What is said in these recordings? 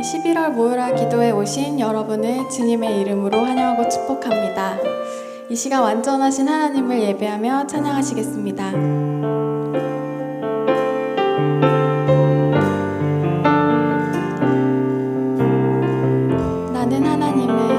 11월 모요라 기도에 오신 여러분을 주님의 이름으로 환영하고 축복합니다. 이 시간 완전하신 하나님을 예배하며 찬양하시겠습니다. 나는 하나님을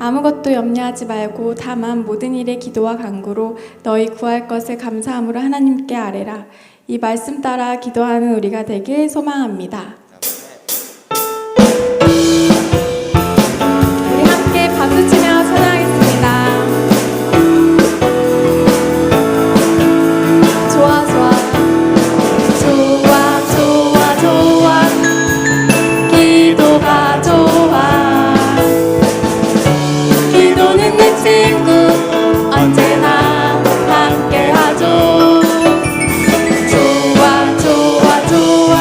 아무것도 염려하지 말고 다만 모든 일에 기도와 간구로 너희 구할 것을 감사함으로 하나님께 아뢰라. 이 말씀 따라 기도하는 우리가 되길 소망합니다. 우리 함께 박수 치며 찬양하겠습니다. 좋아 좋아 좋아 좋아 좋아 기도가 좋아 내 친구 언제나 함께하죠. 좋아 좋아 좋아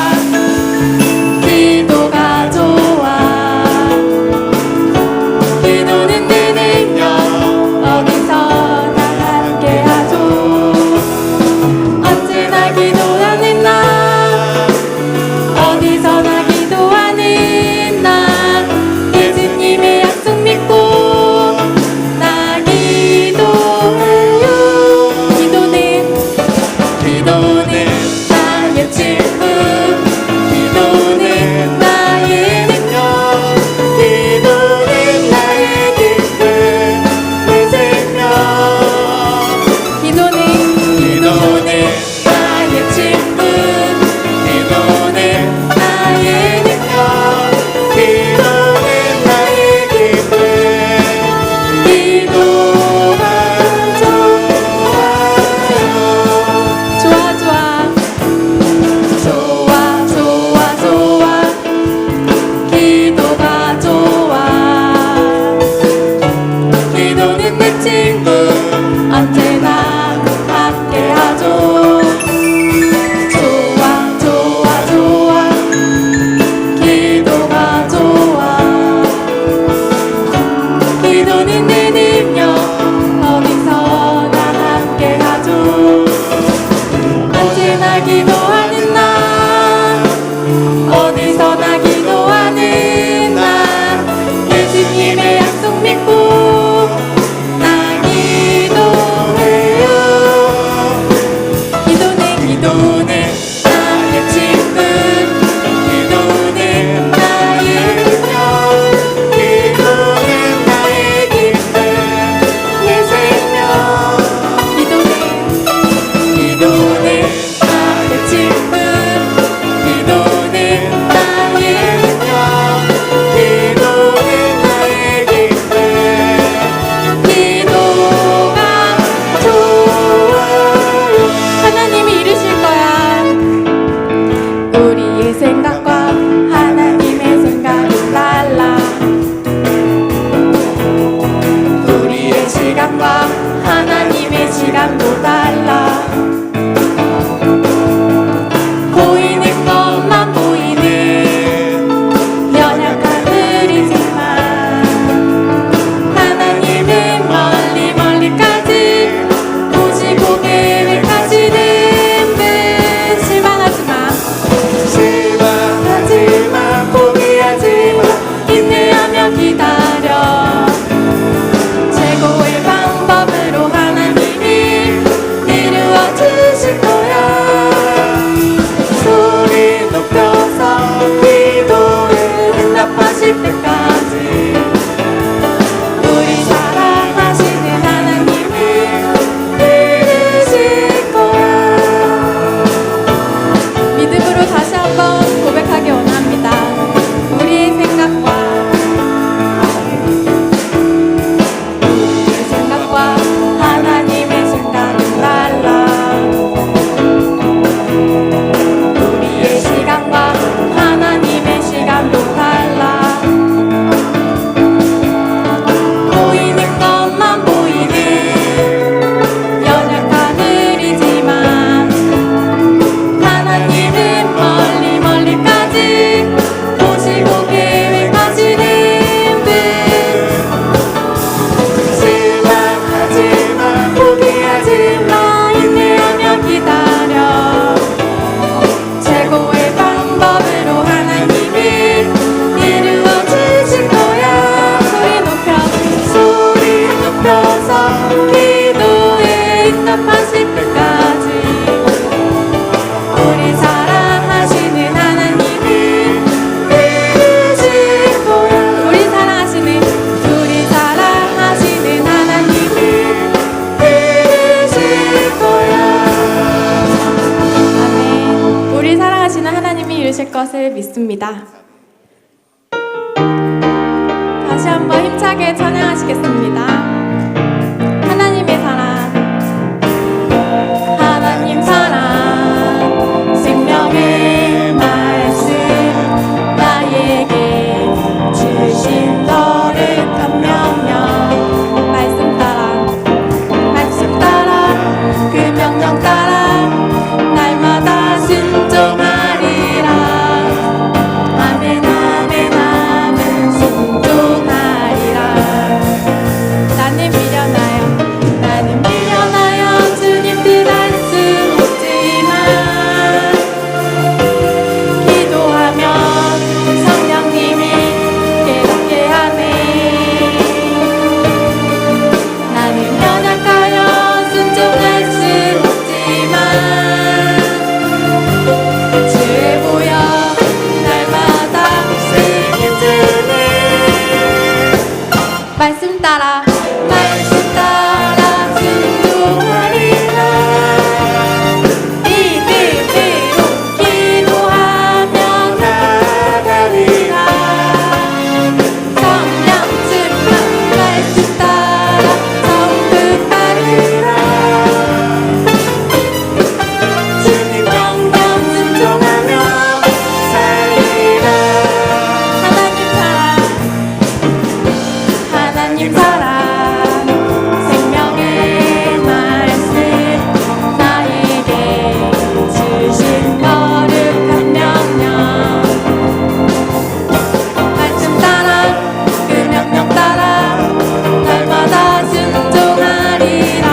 것을 믿습니다. 다시 한번 힘차게 찬양하시겠습니다. 하나님의 사랑, 하나님 사랑, 생명의 말씀 나에게 주신 거룩한 명령, 말씀 따라 그 명령 따라 날마다 순종하리라. 아멘 아멘 아멘 순종하리라. 나는 미련하여 주님 뜻 알 수 없지만 기도하면 성령님이 깨닫게 하네. 나는 연약하여 순종할 수 없지만 주의 보여 날마다 책임지네. 말씀 따라 순종하리라. 믿음으로 기도하며 나가리라. 성령 충만 말씀 따라 성급하리라. 주님 명령 순종하며 살리라. 하나님 사랑, 생명의 말씀 나에게 주신 거룩한 명령, 말씀 따라 그 명령 따라 날마다 순종하리라.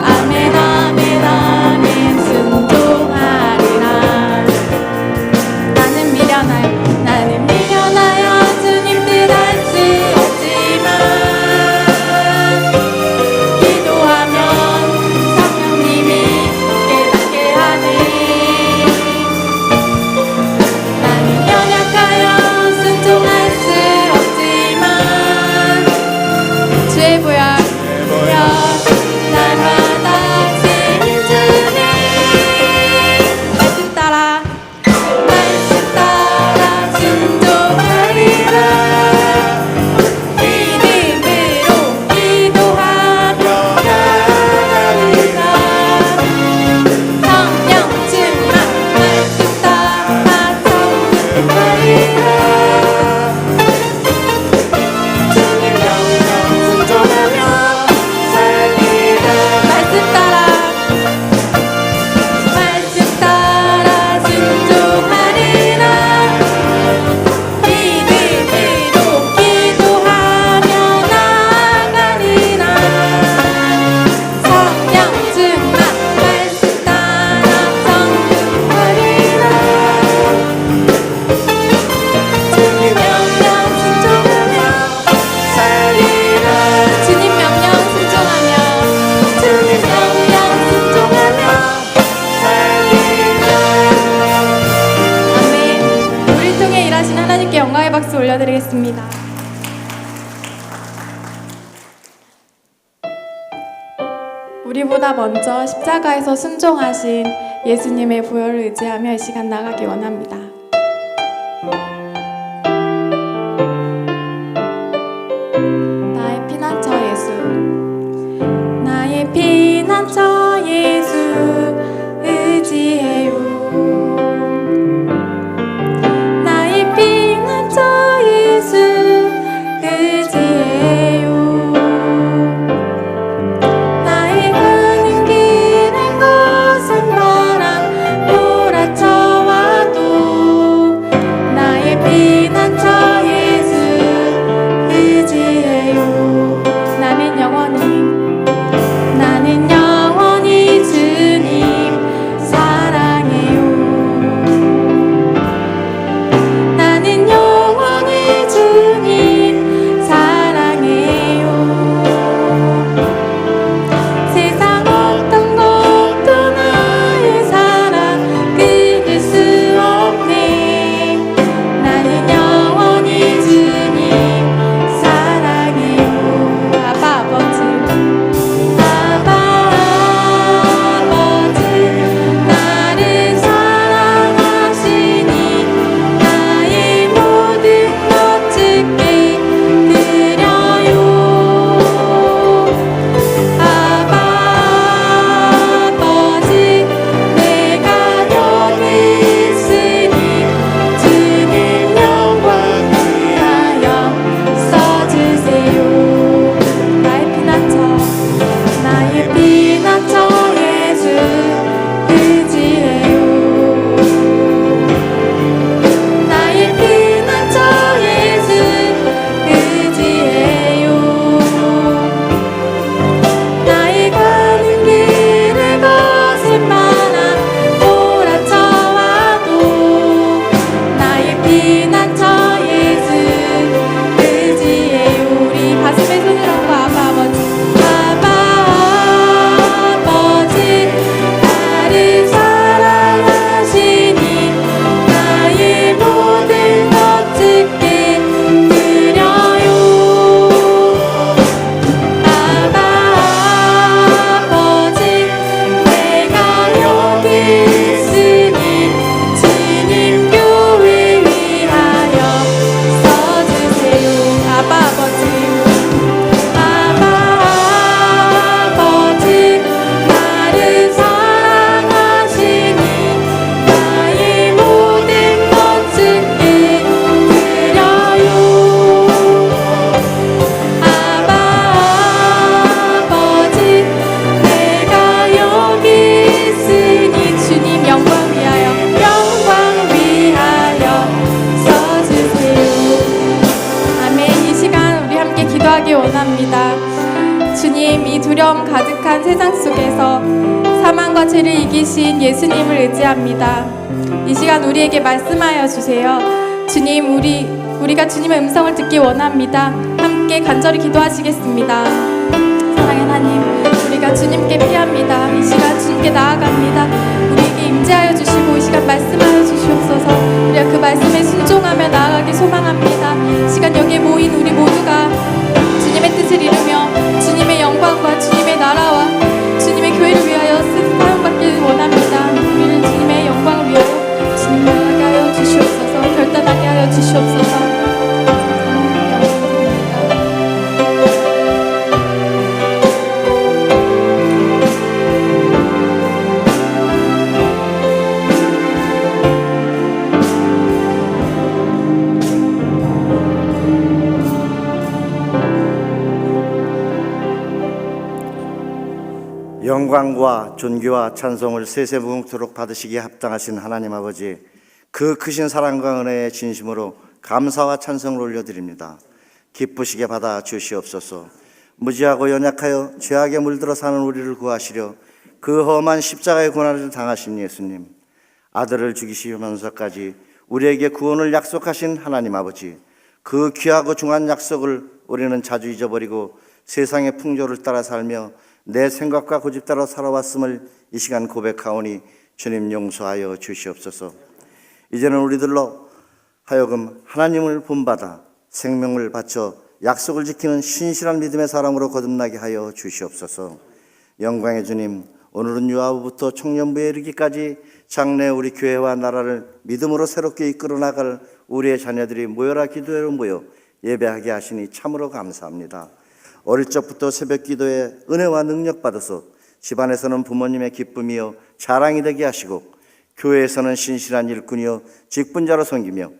아멘 아멘 아멘 순종하리라. 나는 미련하여 주님 뜻 알 수 없지만 기도하면 성령님이 깨닫게 하네. 나는 연약하여 순종할 수 없지만 주의 보혈 날마다 책임지네. 말씀 따라 순종하리라. 믿음으로 기도하며 나가리라. 성령 충만 말씀 따라 성급하리라. 주님 명령 순종하며 살리라. 말씀 따라 순종하리라. 믿음으로 기도하며 나가리라. 성령 충만 말씀 따라 성급하리라. 주님 명령 순종하며 살리라. 주님 명령 순종하며 살리라. 아멘. 우리 통해 일하신 하나님께 영광의 박수 올려드리겠습니다. 우리보다 먼저 십자가에서 순종하신 예수님의 보혈을 의지하며 이 시간 나가기 원합니다. 나의 피난처 예수, 나의 피난처 예수 의지해요. 나의 피난처 예수 의지해요. 나의 가는 길에 거센 바람 몰아쳐와도 원합니다. 주님, 이 두려움 가득한 세상 속에서 사망과 죄를 이기신 예수님을 의지합니다. 이 시간 우리에게 말씀하여 주세요. 주님, 우리가 주님의 음성을 듣기 원합니다. 함께 간절히 기도하시겠습니다. 사랑의 하나님, 우리가 주님께 피합니다. 이 시간 주님께 나아갑니다. 우리에게 임재하여 주시고 이 시간 말씀하여 주시옵소서. 우리가 그 말씀에 순종하며 나아가기 소망합니다. 이 시간 여기에 모인 우리 모두가 주님의 뜻을 이루며 주님의 영광과 주님의 나라와 주님의 교회를 위하여 사용받길 원합니다. 우리를 주님의 영광을 위하여 주님 나아가게 하여 주시옵소서. 결단하게 하여 주시옵소서. 영광과 존귀와 찬송을 세세무궁토록 받으시기에 합당하신 하나님 아버지, 그 크신 사랑과 은혜의 진심으로 감사와 찬송을 올려드립니다. 기쁘시게 받아 주시옵소서. 무지하고 연약하여 죄악에 물들어 사는 우리를 구하시려 그 험한 십자가의 고난을 당하신 예수님, 아들을 죽이시면서까지 우리에게 구원을 약속하신 하나님 아버지, 그 귀하고 중한 약속을 우리는 자주 잊어버리고 세상의 풍조를 따라 살며 내 생각과 고집 따라 살아왔음을 이 시간 고백하오니 주님 용서하여 주시옵소서. 이제는 우리들로 하여금 하나님을 본받아 생명을 바쳐 약속을 지키는 신실한 믿음의 사람으로 거듭나게 하여 주시옵소서. 영광의 주님, 오늘은 유아부부터 청년부에 이르기까지 장래 우리 교회와 나라를 믿음으로 새롭게 이끌어 나갈 우리의 자녀들이 모여라 기도회로 모여 예배하게 하시니 참으로 감사합니다. 어릴 적부터 새벽 기도에 은혜와 능력 받아서 집안에서는 부모님의 기쁨이요 자랑이 되게 하시고, 교회에서는 신실한 일꾼이요 직분자로 섬기며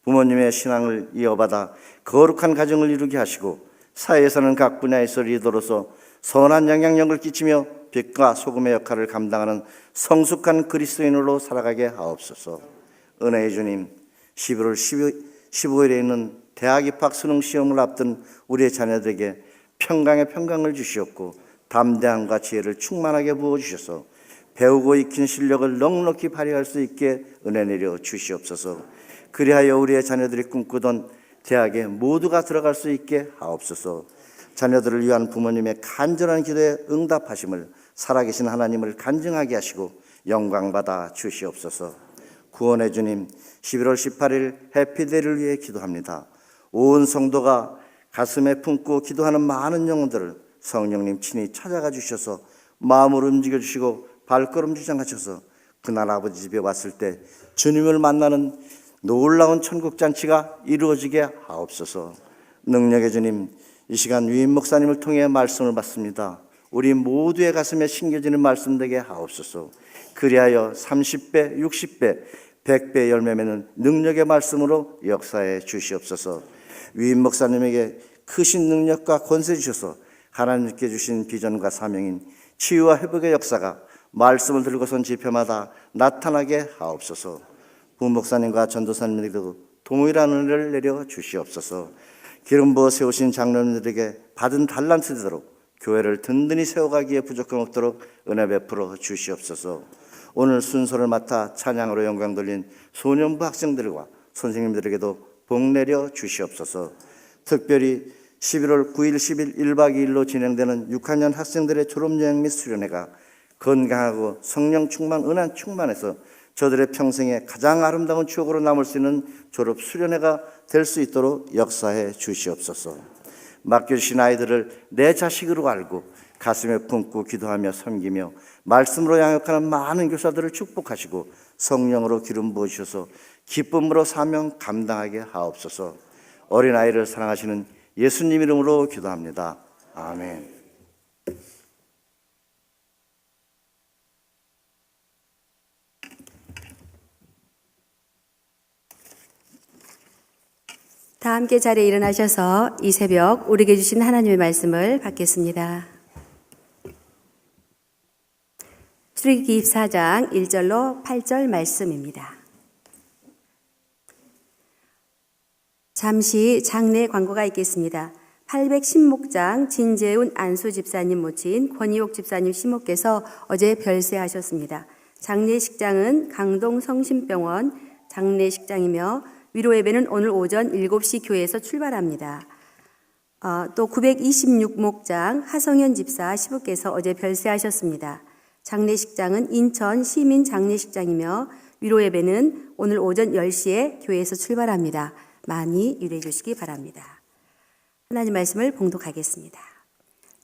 부모님의 신앙을 이어받아 거룩한 가정을 이루게 하시고, 사회에서는 각 분야에서 리더로서 선한 영향력을 끼치며 빛과 소금의 역할을 감당하는 성숙한 그리스도인으로 살아가게 하옵소서. 은혜의 주님, 11월 15일에 있는 대학 입학 수능 시험을 앞둔 우리의 자녀들에게 평강의 평강을 주시옵고 담대함과 지혜를 충만하게 부어주셔서 배우고 익힌 실력을 넉넉히 발휘할 수 있게 은혜 내려 주시옵소서. 그리하여 우리의 자녀들이 꿈꾸던 대학에 모두가 들어갈 수 있게 하옵소서. 자녀들을 위한 부모님의 간절한 기도에 응답하심을 살아계신 하나님을 간증하게 하시고 영광받아 주시옵소서. 구원의 주님, 11월 18일 해피데이를 위해 기도합니다. 온 성도가 가슴에 품고 기도하는 많은 영혼들을 성령님 친히 찾아가 주셔서 마음을 움직여 주시고 발걸음 주장하셔서 그날 아버지 집에 왔을 때 주님을 만나는 놀라운 천국잔치가 이루어지게 하옵소서. 능력의 주님, 이 시간 유인 목사님을 통해 말씀을 받습니다. 우리 모두의 가슴에 심겨지는 말씀 되게 하옵소서. 그리하여 30배, 60배, 100배 열매 맺는 능력의 말씀으로 역사해 주시옵소서. 위인 목사님에게 크신 능력과 권세 주셔서 하나님께 주신 비전과 사명인 치유와 회복의 역사가 말씀을 들고선 집회마다 나타나게 하옵소서. 부은 목사님과 전도사님에게도 동일한 은혜를 내려 주시옵소서. 기름 부어 세우신 장로님들에게 받은 달란트대로 교회를 든든히 세워가기에 부족함 없도록 은혜 베풀어 주시옵소서. 오늘 순서를 맡아 찬양으로 영광 돌린 소년부 학생들과 선생님들에게도 복 내려 주시옵소서. 특별히 11월 9일, 10일 1박 2일로 진행되는 6학년 학생들의 졸업여행 및 수련회가 건강하고 성령 충만, 은한 충만해서 저들의 평생에 가장 아름다운 추억으로 남을 수 있는 졸업 수련회가 될 수 있도록 역사해 주시옵소서. 맡겨주신 아이들을 내 자식으로 알고 가슴에 품고 기도하며 섬기며 말씀으로 양육하는 많은 교사들을 축복하시고 성령으로 기름 부으셔서 기쁨으로 사명 감당하게 하옵소서. 어린아이를 사랑하시는 예수님 이름으로 기도합니다. 아멘. 다 함께 자리에 일어나셔서 이 새벽 우리에게 주신 하나님의 말씀을 받겠습니다. 출애굽기 24장 1절로 8절 말씀입니다. 잠시 장례 광고가 있겠습니다. 810목장 진재훈 안수 집사님 모친 권희옥 집사님 시모께서 어제 별세하셨습니다. 장례식장은 강동 성심병원 장례식장이며 위로 예배는 오늘 오전 7시 교회에서 출발합니다. 또 926목장 하성현 집사 시부께서 어제 별세하셨습니다. 장례식장은 인천 시민 장례식장이며 위로 예배는 오늘 오전 10시에 교회에서 출발합니다. 많이 유래해 주시기 바랍니다. 하나님 말씀을 봉독하겠습니다.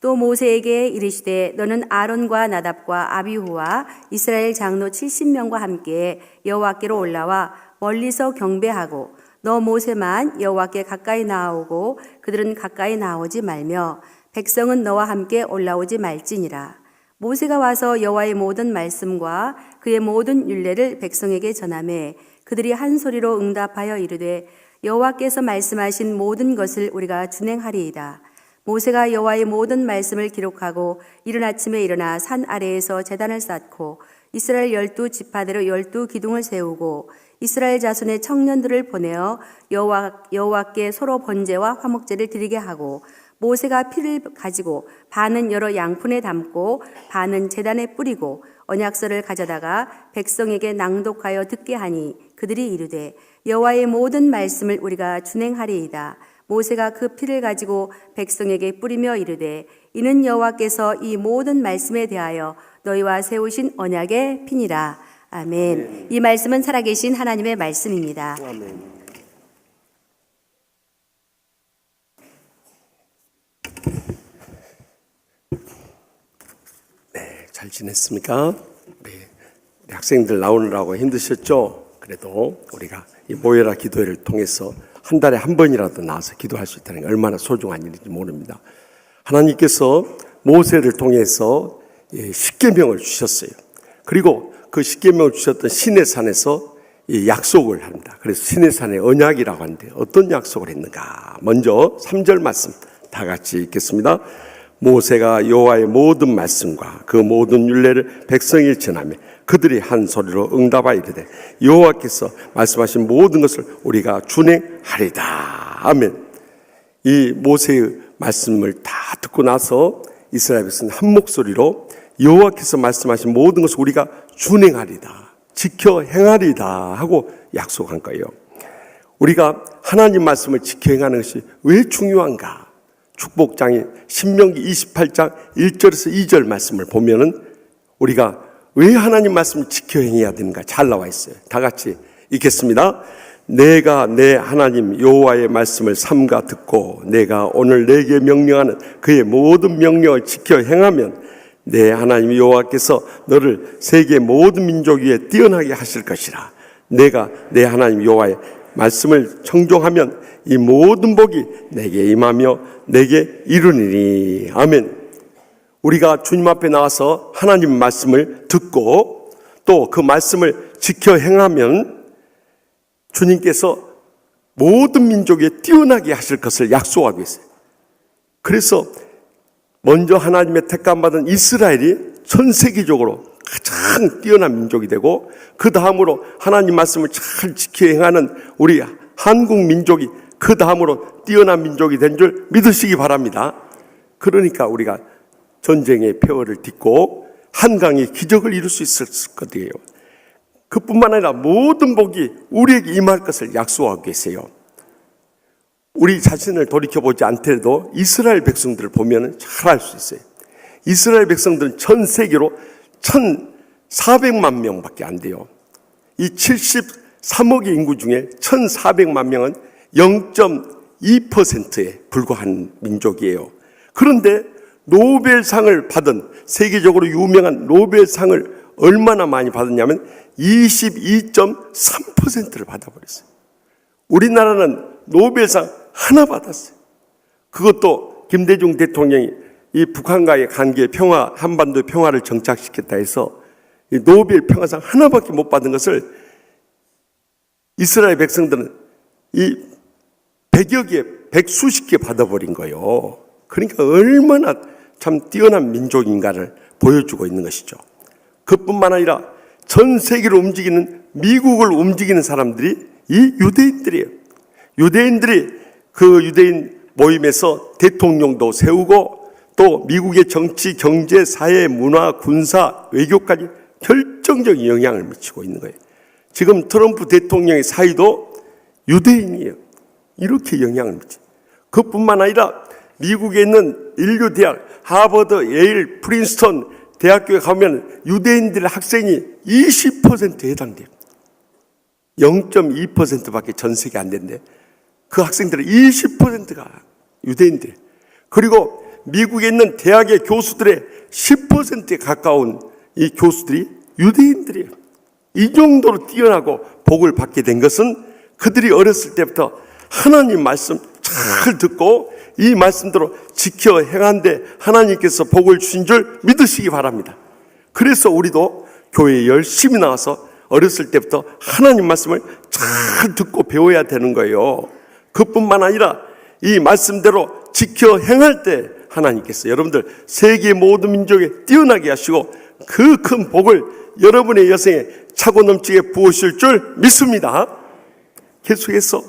또 모세에게 이르시되 너는 아론과 나답과 아비후와 이스라엘 장로 70명과 함께 여호와께로 올라와 멀리서 경배하고 너 모세만 여호와께 가까이 나아오고 그들은 가까이 나오지 말며 백성은 너와 함께 올라오지 말지니라. 모세가 와서 여호와의 모든 말씀과 그의 모든 율례를 백성에게 전하매 그들이 한 소리로 응답하여 이르되 여호와께서 말씀하신 모든 것을 우리가 준행하리이다. 모세가 여호와의 모든 말씀을 기록하고 이른 아침에 일어나 산 아래에서 제단을 쌓고 이스라엘 12지파대로 12기둥을 세우고 이스라엘 자손의 청년들을 보내어 여호와께 서로 번제와 화목제를 드리게 하고 모세가 피를 가지고 반은 여러 양푼에 담고 반은 제단에 뿌리고 언약서를 가져다가 백성에게 낭독하여 듣게 하니 그들이 이르되 여호와의 모든 말씀을 우리가 준행하리이다. 모세가 그 피를 가지고 백성에게 뿌리며 이르되 이는 여호와께서 이 모든 말씀에 대하여 너희와 세우신 언약의 피니라. 아멘. 이 말씀은 살아계신 하나님의 말씀입니다. 아멘. 잘 지냈습니까? 우리 학생들 나오느라고 힘드셨죠? 그래도 우리가 이 모여라 기도회를 통해서 한 달에 한 번이라도 나와서 기도할 수 있다는 게 얼마나 소중한 일인지 모릅니다. 하나님께서 모세를 통해서 십계명을 주셨어요. 그리고 그 십계명을 주셨던 시내산에서 약속을 합니다. 그래서 시내산의 언약이라고 하는데 어떤 약속을 했는가? 먼저 3절 말씀 다 같이 읽겠습니다. 모세가 여호와의 모든 말씀과 그 모든 율례를 백성에게 전하며 그들이 한 소리로 응답하여 이르되 여호와께서 말씀하신 모든 것을 우리가 준행하리다. 아멘. 이 모세의 말씀을 다 듣고 나서 이스라엘 백성은 한 목소리로 여호와께서 말씀하신 모든 것을 우리가 준행하리다, 지켜 행하리다 하고 약속한 거예요. 우리가 하나님 말씀을 지켜 행하는 것이 왜 중요한가? 축복장인 신명기 28장 1절에서 2절 말씀을 보면은 우리가 왜 하나님 말씀을 지켜 행해야 되는가 잘 나와 있어요. 다 같이 읽겠습니다. 내가 내 하나님 여호와의 말씀을 삼가 듣고 내가 오늘 내게 명령하는 그의 모든 명령을 지켜 행하면 내 하나님 여호와께서 너를 세계 모든 민족 위에 뛰어나게 하실 것이라. 내가 내 하나님 여호와의 말씀을 청종하면 이 모든 복이 내게 임하며 내게 이루니니. 아멘. 우리가 주님 앞에 나와서 하나님 말씀을 듣고 또 그 말씀을 지켜 행하면 주님께서 모든 민족 위에 뛰어나게 하실 것을 약속하고 있어요. 그래서 먼저 하나님의 택감받은 이스라엘이 전 세계적으로 가장 뛰어난 민족이 되고 그 다음으로 하나님 말씀을 잘 지켜 행하는 우리 한국 민족이 그 다음으로 뛰어난 민족이 된 줄 믿으시기 바랍니다. 그러니까 우리가 전쟁의 폐허를 딛고 한강의 기적을 이룰 수 있을 거예요. 그뿐만 아니라 모든 복이 우리에게 임할 것을 약속하고 계세요. 우리 자신을 돌이켜보지 않더라도 이스라엘 백성들을 보면 잘 알 수 있어요. 이스라엘 백성들은 전 세계로 1,400만 명밖에 안 돼요. 이 73억의 인구 중에 1,400만 명은 0.2%에 불과한 민족이에요. 그런데 노벨상을 받은 세계적으로 유명한 노벨상을 얼마나 많이 받았냐면 22.3%를 받아버렸어요. 우리나라는 노벨상 하나 받았어요. 그것도 김대중 대통령이 이 북한과의 관계 평화, 한반도 평화를 정착시켰다 해서 이 노벨 평화상 하나밖에 못 받은 것을 이스라엘 백성들은 이 100여 개, 100수십 개 받아버린 거예요. 그러니까 얼마나 참 뛰어난 민족인가를 보여주고 있는 것이죠. 그뿐만 아니라 전 세계를 움직이는 미국을 움직이는 사람들이 이 유대인들이에요. 유대인들이 그 유대인 모임에서 대통령도 세우고 또 미국의 정치, 경제, 사회, 문화, 군사, 외교까지 결정적인 영향을 미치고 있는 거예요. 지금 트럼프 대통령의 사위도 유대인이에요. 이렇게 영향을 미쳐요. 그뿐만 아니라 미국에 있는 인류대학, 하버드, 예일, 프린스턴 대학교에 가면 유대인들의 학생이 20%에 해당돼요. 0.2%밖에 전 세계 안 된대. 그 학생들의 20%가 유대인들. 그리고 미국에 있는 대학의 교수들의 10%에 가까운 이 교수들이 유대인들이에요. 이 정도로 뛰어나고 복을 받게 된 것은 그들이 어렸을 때부터 하나님 말씀 잘 듣고 이 말씀대로 지켜 행한데 하나님께서 복을 주신 줄 믿으시기 바랍니다. 그래서 우리도 교회에 열심히 나와서 어렸을 때부터 하나님 말씀을 잘 듣고 배워야 되는 거예요. 그뿐만 아니라 이 말씀대로 지켜 행할 때 하나님께서 여러분들 세계 모든 민족에 뛰어나게 하시고 그 큰 복을 여러분의 여생에 차고 넘치게 부으실 줄 믿습니다. 계속해서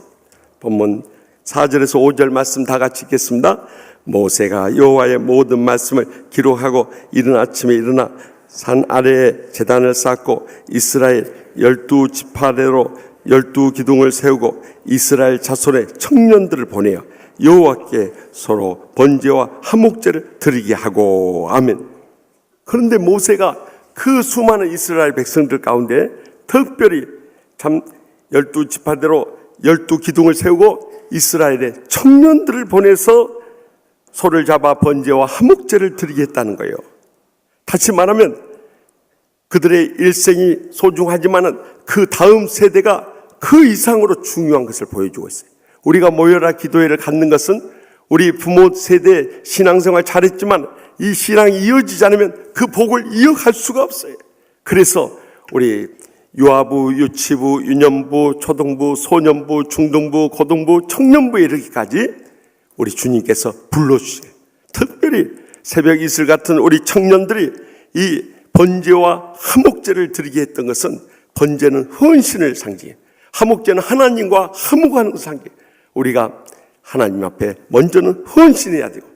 본문 4절에서 5절 말씀 다 같이 읽겠습니다. 모세가 여호와의 모든 말씀을 기록하고 이른 아침에 일어나 산 아래에 제단을 쌓고 이스라엘 12지파대로 12기둥을 세우고 이스라엘 자손의 청년들을 보내어 여호와께 서로 번제와 화목제를 드리게 하고 아멘. 그런데 모세가 그 수많은 이스라엘 백성들 가운데 특별히 참 12지파대로 12기둥을 세우고 이스라엘의 청년들을 보내서 소를 잡아 번제와 화목제를 드리겠다는 거예요. 다시 말하면 그들의 일생이 소중하지만은 그 다음 세대가 그 이상으로 중요한 것을 보여주고 있어요. 우리가 모여라 기도회를 갖는 것은 우리 부모 세대 신앙생활 잘했지만 이 신앙이 이어지지 않으면 그 복을 이어갈 수가 없어요. 그래서 우리 유아부, 유치부, 유년부, 초등부, 소년부, 중등부, 고등부, 청년부에 이르기까지 우리 주님께서 불러주세요. 특별히 새벽 이슬 같은 우리 청년들이 이 번제와 화목제를 드리게 했던 것은 번제는 헌신을 상징해요. 화목제는 하나님과 화목하는 것을 상징해요. 우리가 하나님 앞에 먼저는 헌신해야 되고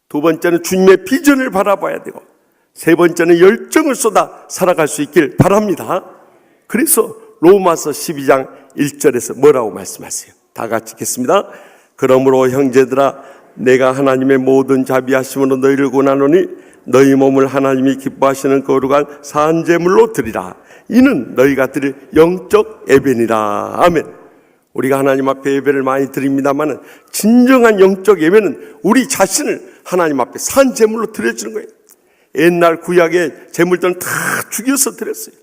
두 번째는 주님의 비전을 바라봐야 되고 세 번째는 열정을 쏟아 살아갈 수 있길 바랍니다. 그래서 로마서 12장 1절에서 뭐라고 말씀하세요? 다 같이 읽겠습니다. 그러므로 형제들아 내가 하나님의 모든 자비하심으로 너희를 권하노니 너희 몸을 하나님이 기뻐하시는 거룩한 산제물로 드리라. 이는 너희가 드릴 영적 예배니라. 아멘. 우리가 하나님 앞에 예배를 많이 드립니다만 진정한 영적 예배는 우리 자신을 하나님 앞에 산제물로 드려주는 거예요. 옛날 구약의 제물들은 다 죽여서 드렸어요.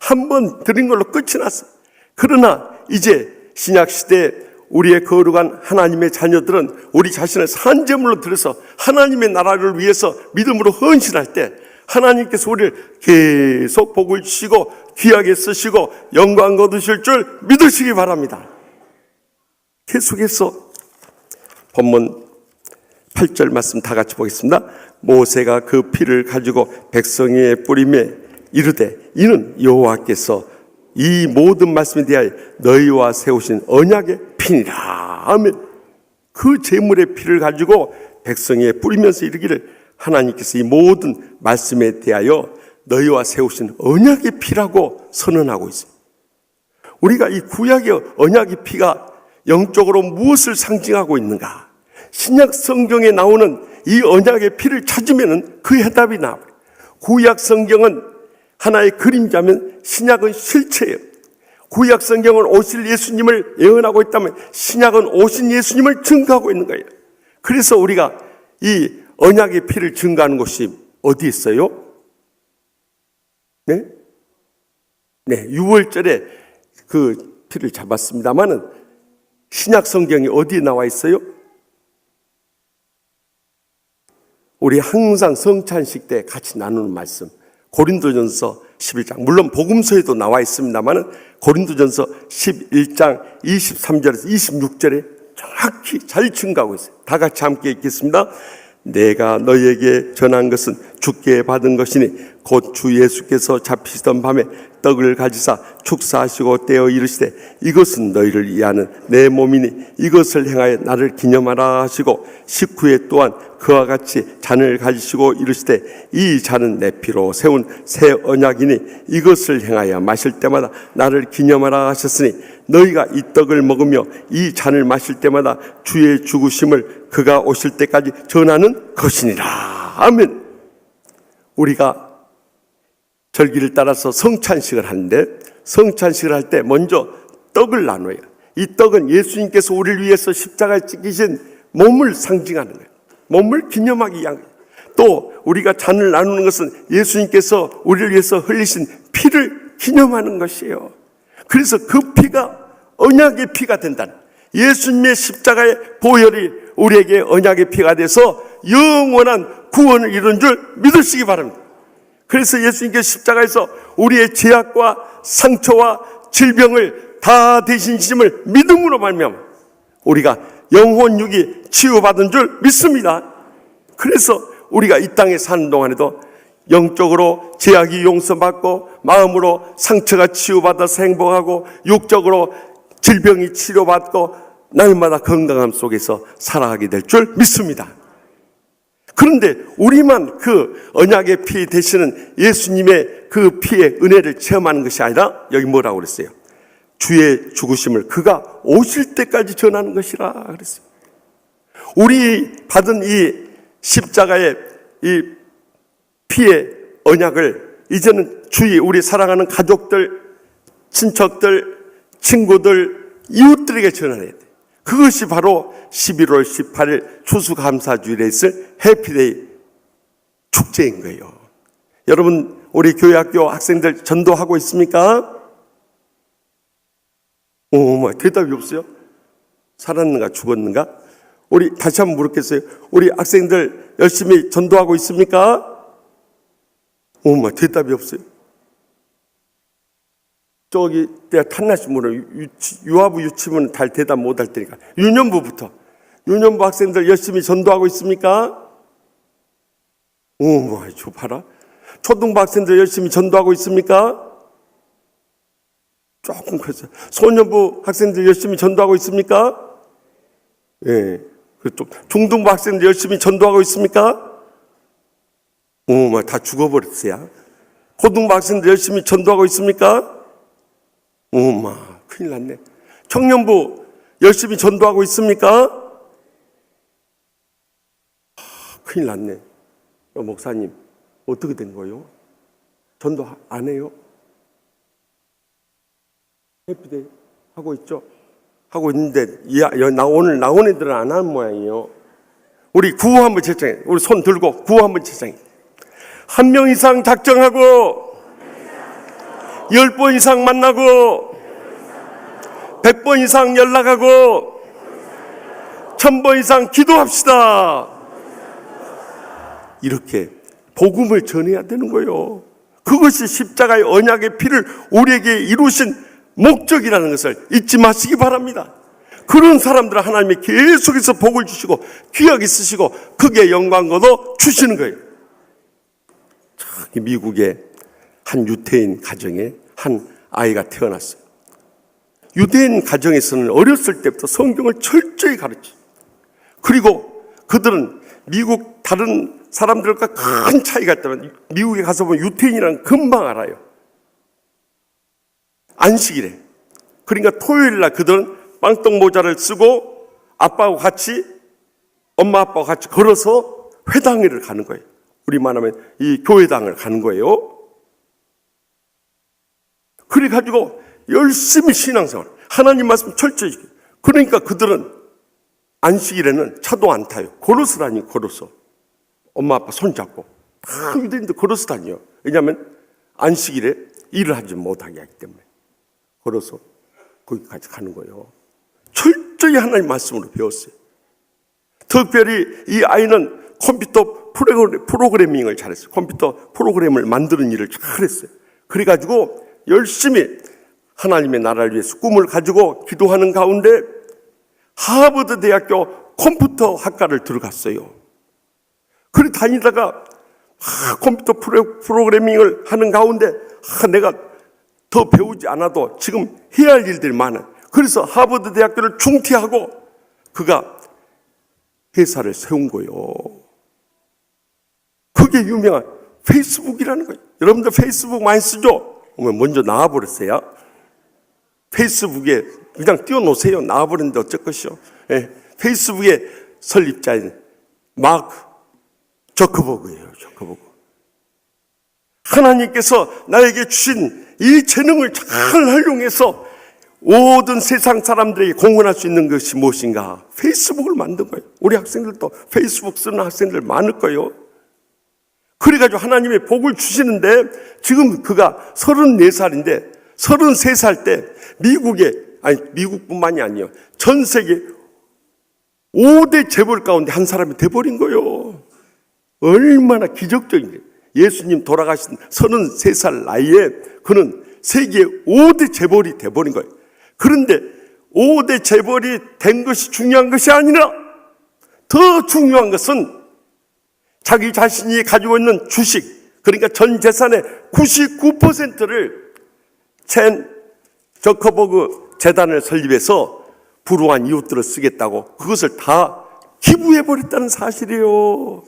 한 번 드린 걸로 끝이 났어요. 그러나 이제 신약시대에 우리의 거룩한 하나님의 자녀들은 우리 자신을 산제물로 드려서 하나님의 나라를 위해서 믿음으로 헌신할 때 하나님께서 우리를 계속 복을 주시고 귀하게 쓰시고 영광 거두실 줄 믿으시기 바랍니다. 계속해서 본문 8절 말씀 다 같이 보겠습니다. 모세가 그 피를 가지고 백성의 뿌림에 이르되 이는 여호와께서 이 모든 말씀에 대하여 너희와 세우신 언약의 피니라. 아멘. 그 제물의 피를 가지고 백성에 뿌리면서 이르기를 하나님께서 이 모든 말씀에 대하여 너희와 세우신 언약의 피라고 선언하고 있어요. 우리가 이 구약의 언약의 피가 영적으로 무엇을 상징하고 있는가? 신약 성경에 나오는 이 언약의 피를 찾으면 그 해답이 나와요. 구약 성경은 하나의 그림자면 신약은 실체예요. 구약 성경은 오실 예수님을 예언하고 있다면 신약은 오신 예수님을 증거하고 있는 거예요. 그래서 우리가 이 언약의 피를 증거하는 곳이 어디 있어요? 네? 네, 6월절에 그 피를 잡았습니다만은 신약 성경이 어디에 나와 있어요? 우리 항상 성찬식 때 같이 나누는 말씀 고린도전서 11장, 물론 복음서에도 나와 있습니다만 고린도전서 11장 23절에서 26절에 정확히 잘 증거하고 있어요. 다 같이 함께 읽겠습니다. 내가 너희에게 전한 것은 주께 받은 것이니 곧 주 예수께서 잡히시던 밤에 떡을 가지사 축사하시고 떼어 이르시되 이것은 너희를 위하는 내 몸이니 이것을 행하여 나를 기념하라 하시고 식후에 또한 그와 같이 잔을 가지시고 이르시되 이 잔은 내 피로 세운 새 언약이니 이것을 행하여 마실 때마다 나를 기념하라 하셨으니 너희가 이 떡을 먹으며 이 잔을 마실 때마다 주의 죽으심을 그가 오실 때까지 전하는 것이니라. 아멘. 우리가 절기를 따라서 성찬식을 하는데 성찬식을 할 때 먼저 떡을 나눠요. 이 떡은 예수님께서 우리를 위해서 십자가에 찍히신 몸을 상징하는 거예요. 몸을 기념하기 위한 거예요. 또 우리가 잔을 나누는 것은 예수님께서 우리를 위해서 흘리신 피를 기념하는 것이에요. 그래서 그 피가 언약의 피가 된다는, 예수님의 십자가의 보혈이 우리에게 언약의 피가 돼서 영원한 구원을 이룬 줄 믿으시기 바랍니다. 그래서 예수님께서 십자가에서 우리의 죄악과 상처와 질병을 다 대신심을 믿음으로 말미암아 우리가 영혼 육이 치유받은 줄 믿습니다. 그래서 우리가 이 땅에 사는 동안에도 영적으로 죄악이 용서받고 마음으로 상처가 치유받아서 행복하고 육적으로 질병이 치료받고 날마다 건강함 속에서 살아가게 될 줄 믿습니다. 그런데 우리만 그 언약의 피 되시는 예수님의 그 피의 은혜를 체험하는 것이 아니라 여기 뭐라고 그랬어요? 주의 죽으심을 그가 오실 때까지 전하는 것이라 그랬어요. 우리 받은 이 십자가의 이 피의 언약을 이제는 우리 사랑하는 가족들, 친척들, 친구들, 이웃들에게 전해야 돼. 그것이 바로 11월 18일 추수감사주일에 있을 해피데이 축제인 거예요. 여러분, 우리 교회학교 학생들 전도하고 있습니까? 대답이 없어요? 살았는가 죽었는가? 우리 다시 한번 물었겠어요? 우리 학생들 열심히 전도하고 있습니까? 대답이 없어요. 저기 내가 탄나시 물어요. 유아부 유치부는 잘 대답 못할 테니까 유년부부터. 유년부 학생들 열심히 전도하고 있습니까? 저 봐라. 초등부 학생들 열심히 전도하고 있습니까? 조금 컸어요. 소년부 학생들 열심히 전도하고 있습니까? 예. 중등부 학생들 열심히 전도하고 있습니까? 다 죽어버렸어요. 고등부 학생들 열심히 전도하고 있습니까? 큰일 났네. 청년부 열심히 전도하고 있습니까? 큰일 났네. 목사님, 어떻게 된 거예요? 전도 안 해요? 해피데이 하고 있죠? 하고 있는데, 오늘 나온 애들은 안 하는 모양이에요. 우리 구호 한번 채정해. 우리 손 들고 구호 한번 채정해. 1명 이상 작정하고 10번 이상 만나고 100번 이상 연락하고 1000번 이상 기도합시다. 이렇게 복음을 전해야 되는 거예요. 그것이 십자가의 언약의 피를 우리에게 이루신 목적이라는 것을 잊지 마시기 바랍니다. 그런 사람들은 하나님이 계속해서 복을 주시고 귀하게 쓰시고 크게 영광도 주시는 거예요. 미국의 한 유태인 가정에 한 아이가 태어났어요. 유대인 가정에서는 어렸을 때부터 성경을 철저히 가르쳐요. 그리고 그들은 미국 다른 사람들과 큰 차이가 있다면 미국에 가서 보면 유태인이란 금방 알아요. 안식일에. 그러니까 토요일날 그들은 빵떡 모자를 쓰고 아빠하고 같이 엄마 아빠하고 같이 걸어서 회당회를 가는 거예요. 우리만 하면 이 교회당을 가는 거예요. 그래가지고 열심히 신앙생활, 하나님 말씀 철저히. 그러니까 그들은 안식일에는 차도 안 타요. 걸어서 다니요. 걸어서. 엄마 아빠 손잡고 다 유대인들 걸어서 다녀요. 왜냐하면 안식일에 일을 하지 못하게 하기 때문에 걸어서 거기까지 가는 거예요. 철저히 하나님 말씀으로 배웠어요. 특별히 이 아이는 컴퓨터 프로그래밍을 잘했어요. 컴퓨터 프로그램을 만드는 일을 잘했어요. 그래가지고 열심히 하나님의 나라를 위해서 꿈을 가지고 기도하는 가운데 하버드 대학교 컴퓨터 학과를 들어갔어요. 그리 다니다가 컴퓨터 프로그래밍을 하는 가운데 내가 더 배우지 않아도 지금 해야 할 일들이 많아요. 그래서 하버드 대학교를 중퇴하고 그가 회사를 세운 거예요. 그게 유명한 페이스북이라는 거예요. 여러분들 페이스북 많이 쓰죠? 먼저 나와버렸어요. 페이스북에 그냥 띄워놓으세요. 나와버렸는데 어쩔 것이요. 예, 페이스북의 설립자인 마크 저커버그예요. 저커버그. 하나님께서 나에게 주신 이 재능을 잘 활용해서 모든 세상 사람들에게 공헌할 수 있는 것이 무엇인가? 페이스북을 만든 거예요. 우리 학생들도 페이스북 쓰는 학생들 많을 거예요. 그래가지고 하나님의 복을 주시는데 지금 그가 34살인데 33살 때 미국뿐만이 아니에요. 전 세계 5대 재벌 가운데 한 사람이 돼버린 거예요. 얼마나 기적적인 거예요. 예수님 돌아가신 33살 나이에 그는 세계 5대 재벌이 돼버린 거예요. 그런데 5대 재벌이 된 것이 중요한 것이 아니라 더 중요한 것은 자기 자신이 가지고 있는 주식, 그러니까 전 재산의 99%를 첸 저커버그 재단을 설립해서 불우한 이웃들을 쓰겠다고 그것을 다 기부해버렸다는 사실이에요.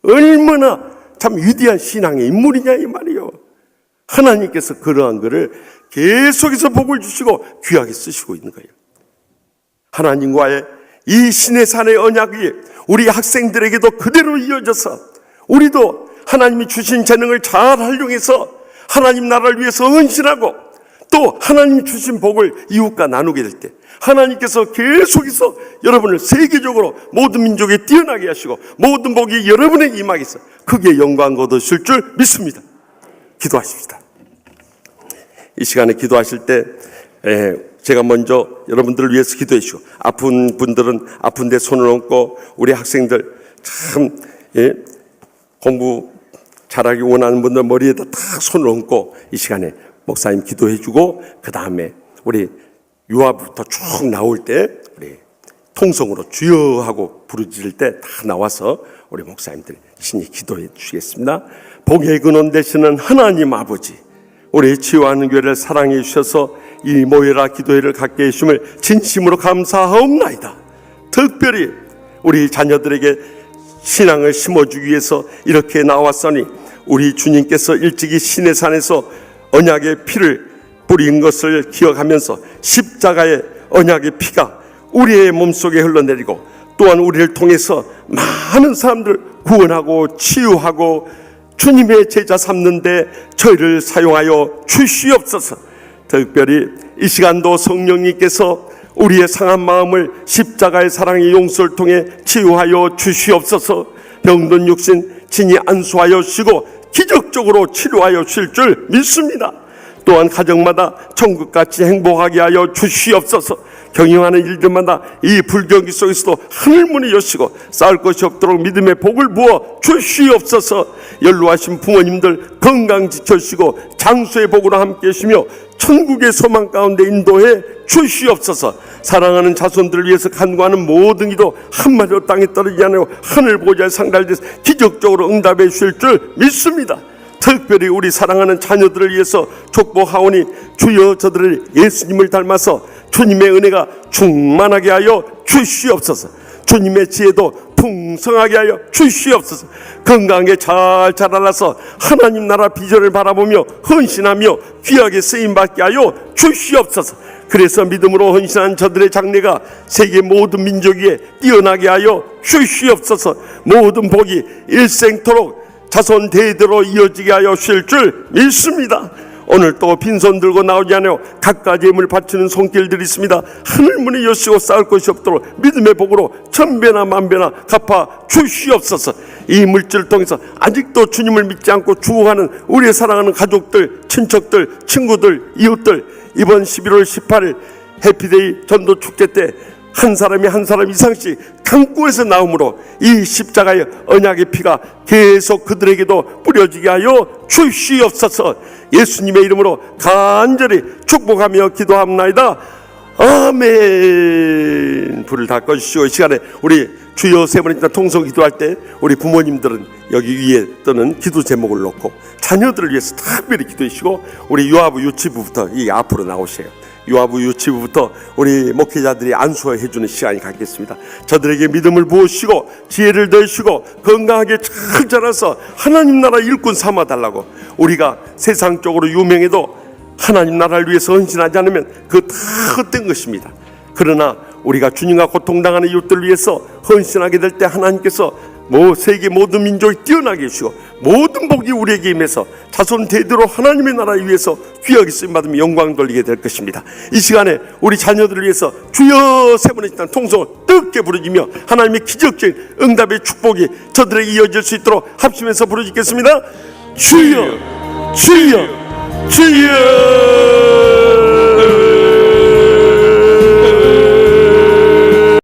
얼마나 참 위대한 신앙의 인물이냐 이 말이에요. 하나님께서 그러한 것을 계속해서 복을 주시고 귀하게 쓰시고 있는 거예요. 하나님과의 이 신의 산의 언약이 우리 학생들에게도 그대로 이어져서 우리도 하나님이 주신 재능을 잘 활용해서 하나님 나라를 위해서 헌신하고 또 하나님이 주신 복을 이웃과 나누게 될 때 하나님께서 계속해서 여러분을 세계적으로 모든 민족에 뛰어나게 하시고 모든 복이 여러분에게 임하게 해서 크게 영광 거두실 줄 믿습니다. 기도하십시다. 이 시간에 기도하실 때 제가 먼저 여러분들을 위해서 기도해 주시고 아픈 분들은 아픈 데 손을 얹고 우리 학생들 참 공부 잘하기 원하는 분들 머리에다 딱 손을 얹고 이 시간에 목사님 기도해 주고 그 다음에 우리 유아부터 쭉 나올 때 우리 통성으로 주여 하고 부르짖을 때 다 나와서 우리 목사님들이 신이 기도해 주시겠습니다. 복의 근원 되시는 하나님 아버지, 우리 치유하는 교회를 사랑해 주셔서 이 모여라 기도회를 갖게 해주심을 진심으로 감사하옵나이다. 특별히 우리 자녀들에게 신앙을 심어주기 위해서 이렇게 나왔으니 우리 주님께서 일찍이 시내 산에서 언약의 피를 뿌린 것을 기억하면서 십자가의 언약의 피가 우리의 몸속에 흘러내리고 또한 우리를 통해서 많은 사람들을 구원하고 치유하고 주님의 제자 삼는데 저희를 사용하여 주시옵소서. 특별히 이 시간도 성령님께서 우리의 상한 마음을 십자가의 사랑의 용서를 통해 치유하여 주시옵소서. 병든 육신 진히 안수하여 주시고 기적적으로 치료하여 주실 줄 믿습니다. 또한 가정마다 천국같이 행복하게 하여 주시옵소서. 경영하는 일들마다 이 불경기 속에서도 하늘문이 여시고 쌓을 것이 없도록 믿음의 복을 부어 주시옵소서. 연로하신 부모님들 건강 지켜주시고 장수의 복으로 함께 하시며 천국의 소망 가운데 인도해 주시옵소서. 사랑하는 자손들을 위해서 간구하는 모든 기도 한마디로 땅에 떨어지지 않고 하늘 보좌에 상달돼서 기적적으로 응답해 주실 줄 믿습니다. 특별히 우리 사랑하는 자녀들을 위해서 축복하오니 주여 저들을 예수님을 닮아서 주님의 은혜가 충만하게 하여 주시옵소서. 주님의 지혜도 풍성하게 하여 주시옵소서. 건강하게 잘 자라나서 하나님 나라 비전을 바라보며 헌신하며 귀하게 쓰임받게 하여 주시옵소서. 그래서 믿음으로 헌신한 저들의 장래가 세계 모든 민족 위에 뛰어나게 하여 주시옵소서. 모든 복이 일생토록 자손 대대로 이어지게 하여 주실 줄 믿습니다. 오늘 또 빈손 들고 나오지 않아요. 갖가지 예물 바치는 손길들이 있습니다. 하늘문이 여시고 쌓을 것이 없도록 믿음의 복으로 천배나 만배나 갚아 주시옵소서. 이 물질을 통해서 아직도 주님을 믿지 않고 죽어가는 우리의 사랑하는 가족들, 친척들, 친구들, 이웃들, 이번 11월 18일 해피데이 전도 축제 때 한 사람이 한 사람 이상씩 강구에서 나오므로 이 십자가의 언약의 피가 계속 그들에게도 뿌려지게 하여 주시옵소서. 예수님의 이름으로 간절히 축복하며 기도합나이다. 아멘. 불을 다 꺼주시고 이 시간에 우리 주여 세 번째 통성 기도할 때 우리 부모님들은 여기 위에 떠는 기도 제목을 놓고 자녀들을 위해서 특별히 기도해 주시고 우리 유아부 유치부부터 이 앞으로 나오세요. 유아부 유치부부터 우리 목회자들이 안수해 주는 시간이 갖겠습니다. 저들에게 믿음을 부으시고 지혜를 더하시고 건강하게 잘 자라서 하나님 나라 일꾼 삼아 달라고. 우리가 세상적으로 유명해도 하나님 나라를 위해서 헌신하지 않으면 그거 다 헛된 것입니다. 그러나 우리가 주님과 고통당하는 이웃들을 위해서 헌신하게 될 때 하나님께서 세계 모든 민족이 뛰어나게 해주시고 모든 복이 우리에게 임해서 자손 대대로 하나님의 나라를 위해서 귀하게 쓰임받으며 영광 돌리게 될 것입니다. 이 시간에 우리 자녀들을 위해서 주여 세 번의 통성을 뜨겁게 부르짖으며 하나님의 기적적인 응답의 축복이 저들에게 이어질 수 있도록 합심해서 부르짖겠습니다. 주여 주여 주여.